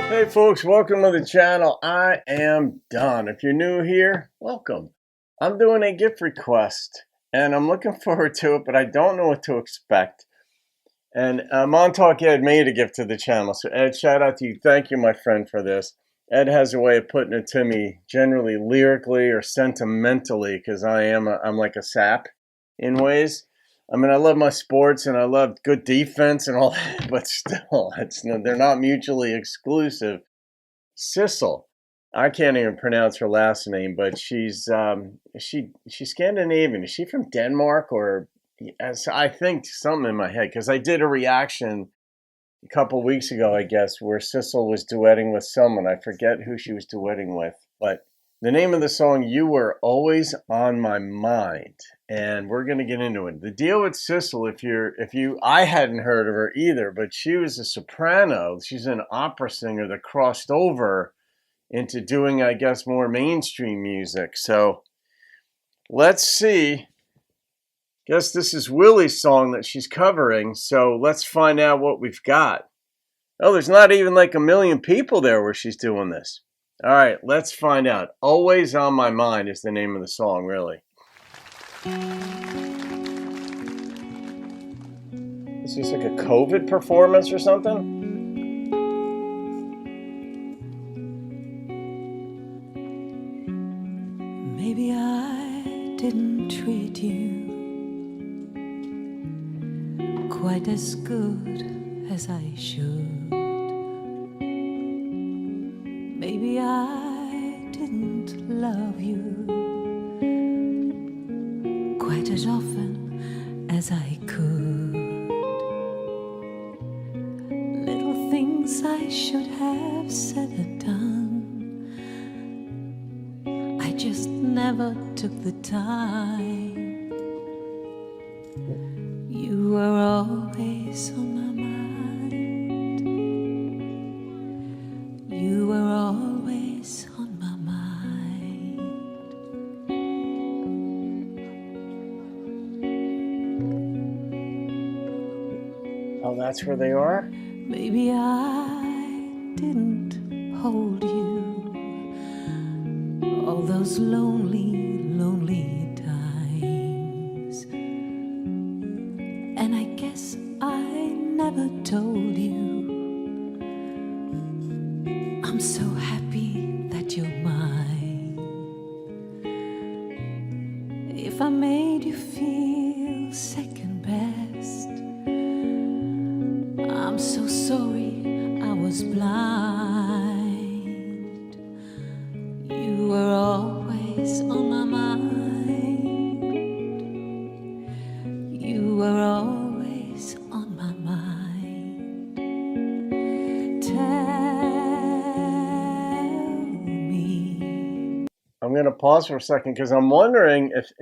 Hey folks, welcome to the channel. I am Don. If you're new here, welcome. I'm doing a gift request and I'm looking forward to it, but I don't know what to expect. And Montauk Ed made a gift to the channel. So Ed, shout out to you. Thank you, my friend, for this. Ed has a way of putting it to me generally lyrically or sentimentally because I'm like a sap in ways. I mean, I love my sports and I love good defense and all that, but still, they're not mutually exclusive. Sissel, I can't even pronounce her last name, but she's Scandinavian. Is she from Denmark or? As I think something in my head because I did a reaction a couple weeks ago, I guess, where Sissel was duetting with someone. I forget who she was duetting with, but the name of the song, "You Were Always on My Mind," and we're going to get into it. The deal with Sissel, I hadn't heard of her either, but she was a soprano. She's an opera singer that crossed over into doing, I guess, more mainstream music. So let's see. Guess this is Willie's song that she's covering, so let's find out what we've got. Oh, there's not even like a million people there where she's doing this. All right, let's find out. "Always on My Mind" is the name of the song, really. Is this like a COVID performance or something? Maybe I didn't treat you quite as good as I should. Maybe I didn't love you quite as often as I could. Little things I should have said and done, I just never took the time. You were always on my mind. You were always on my mind. Oh, that's where they are? Maybe I didn't hold you all those lonely, lonely times. And I guess I never told you I'm so happy that you're mine. If I made you feel second best, I'm so sorry I was blind. You were always on my mind. You were always on my mind. Tell me. I'm going to pause for a second because I'm wondering if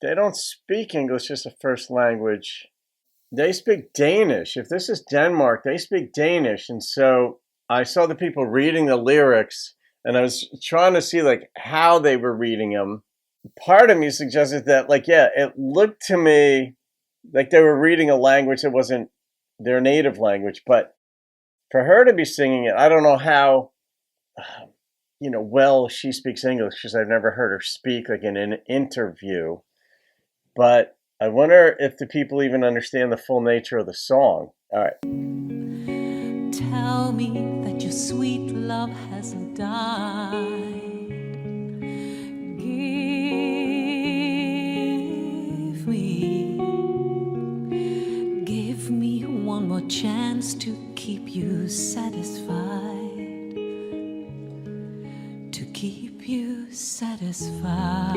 they don't speak English as a first language. They speak Danish. If this is Denmark, they speak Danish. And so I saw the people reading the lyrics and I was trying to see like how they were reading them. Part of me suggested that it looked to me like they were reading a language that wasn't their native language. But for her to be singing it, I don't know how, well she speaks English because I've never heard her speak like in an interview. But I wonder if the people even understand the full nature of the song. All right. Tell me that your sweet love hasn't died. Give me one more chance to keep you satisfied. To keep you satisfied.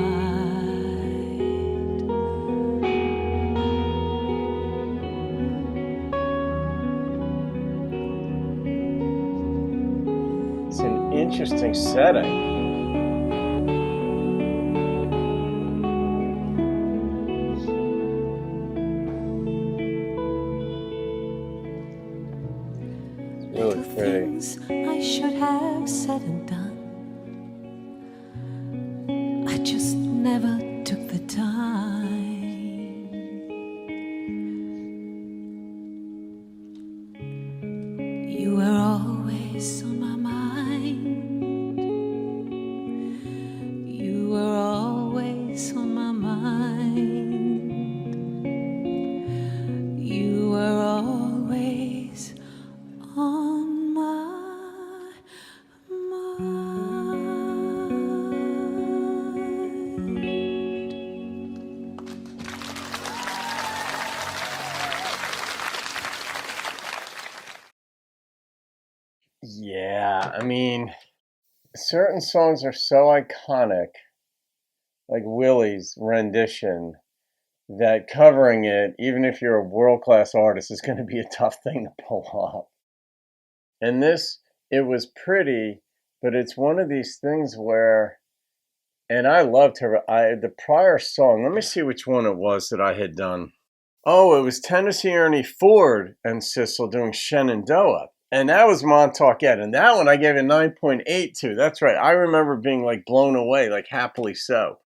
It's an interesting setting. It's really pretty. Things I should have said and done, I just never took the time. Yeah, I mean, certain songs are so iconic, like Willie's rendition, that covering it, even if you're a world-class artist, is going to be a tough thing to pull off. And this, it was pretty, but it's one of these things where, and I loved her. The prior song, let me see which one it was that I had done. Oh, it was Tennessee Ernie Ford and Sissel doing Shenandoah. And that was Montauk Ed. And that one I gave a 9.8 to. That's right. I remember being like blown away, like happily so.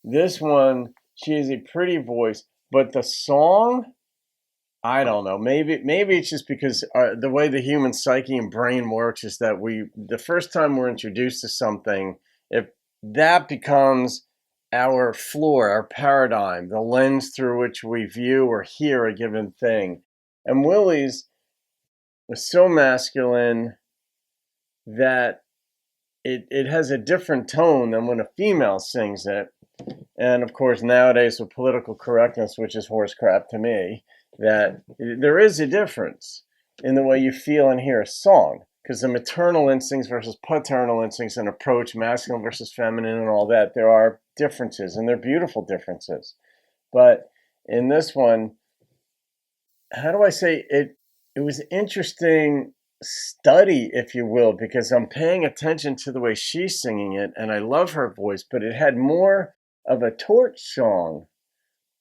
This one, she has a pretty voice, but the song, I don't know. Maybe it's just because the way the human psyche and brain works is that the first time we're introduced to something, if that becomes our floor, our paradigm, the lens through which we view or hear a given thing. And Willie's was so masculine that it has a different tone than when a female sings it. And of course, nowadays with political correctness, which is horse crap to me, that there is a difference in the way you feel and hear a song. Because the maternal instincts versus paternal instincts and approach, masculine versus feminine and all that, there are differences, and they're beautiful differences. But in this one, how do I say it? It was interesting study, if you will, because I'm paying attention to the way she's singing it, and I love her voice, but it had more of a torch song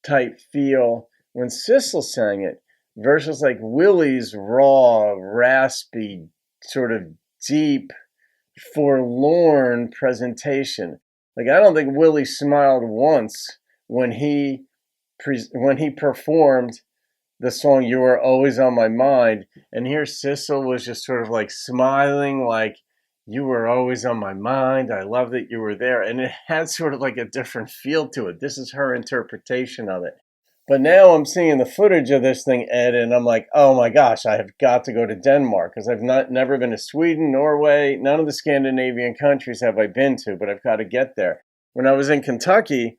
type feel when Sissel sang it versus like Willie's raw, raspy, sort of deep, forlorn presentation. Like I don't think Willie smiled once when he performed the song "You Were Always on My Mind," and here Sissel was just sort of like smiling, like "You were always on my mind. I love that you were there," and it had sort of like a different feel to it. This is her interpretation of it. But now I'm seeing the footage of this thing, Ed, and I'm like, oh my gosh, I have got to go to Denmark because I've never been to Sweden, Norway, none of the Scandinavian countries have I been to, but I've got to get there. When I was in Kentucky,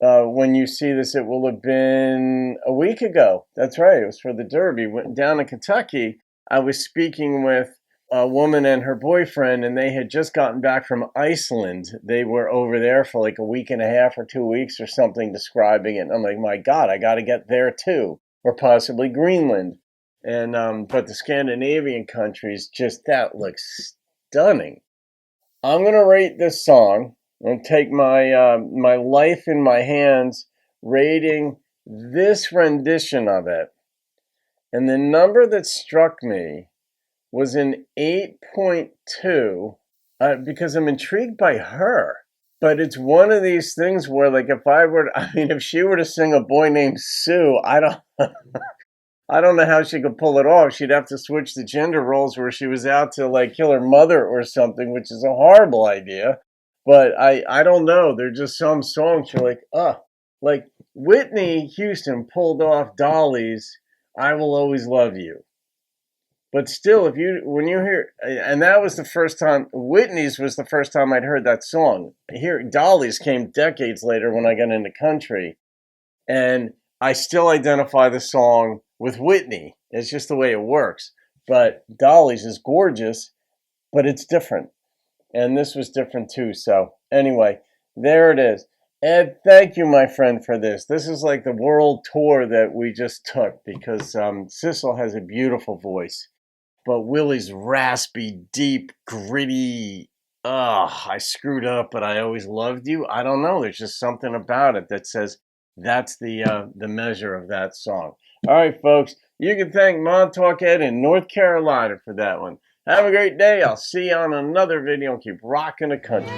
when you see this, it will have been a week ago. That's right, it was for the Derby. Went down in Kentucky, I was speaking with a woman and her boyfriend, and they had just gotten back from Iceland. They were over there for like a week and a half or 2 weeks or something, describing it. And I'm like, my God, I got to get there too, or possibly Greenland. And but the Scandinavian countries, just that looks stunning. I'm gonna rate this song and take my my life in my hands, rating this rendition of it. And the number that struck me was an 8.2 because I'm intrigued by her. But it's one of these things where, like, if she were to sing A Boy Named Sue, I don't know how she could pull it off. She'd have to switch the gender roles where she was out to, like, kill her mother or something, which is a horrible idea. But I don't know. There's just some songs you're like, like Whitney Houston pulled off Dolly's I Will Always Love You. But still, when you hear, and that was the first time, Whitney's was the first time I'd heard that song. Here, Dolly's came decades later when I got into country. And I still identify the song with Whitney. It's just the way it works. But Dolly's is gorgeous, but it's different. And this was different too. So anyway, there it is. Ed, thank you, my friend, for this. This is like the world tour that we just took because Sissel has a beautiful voice. But Willie's raspy, deep, gritty, I screwed up, but I always loved you. I don't know. There's just something about it that says that's the measure of that song. All right, folks. You can thank Montauk Ed in North Carolina for that one. Have a great day. I'll see you on another video. Keep rocking the country.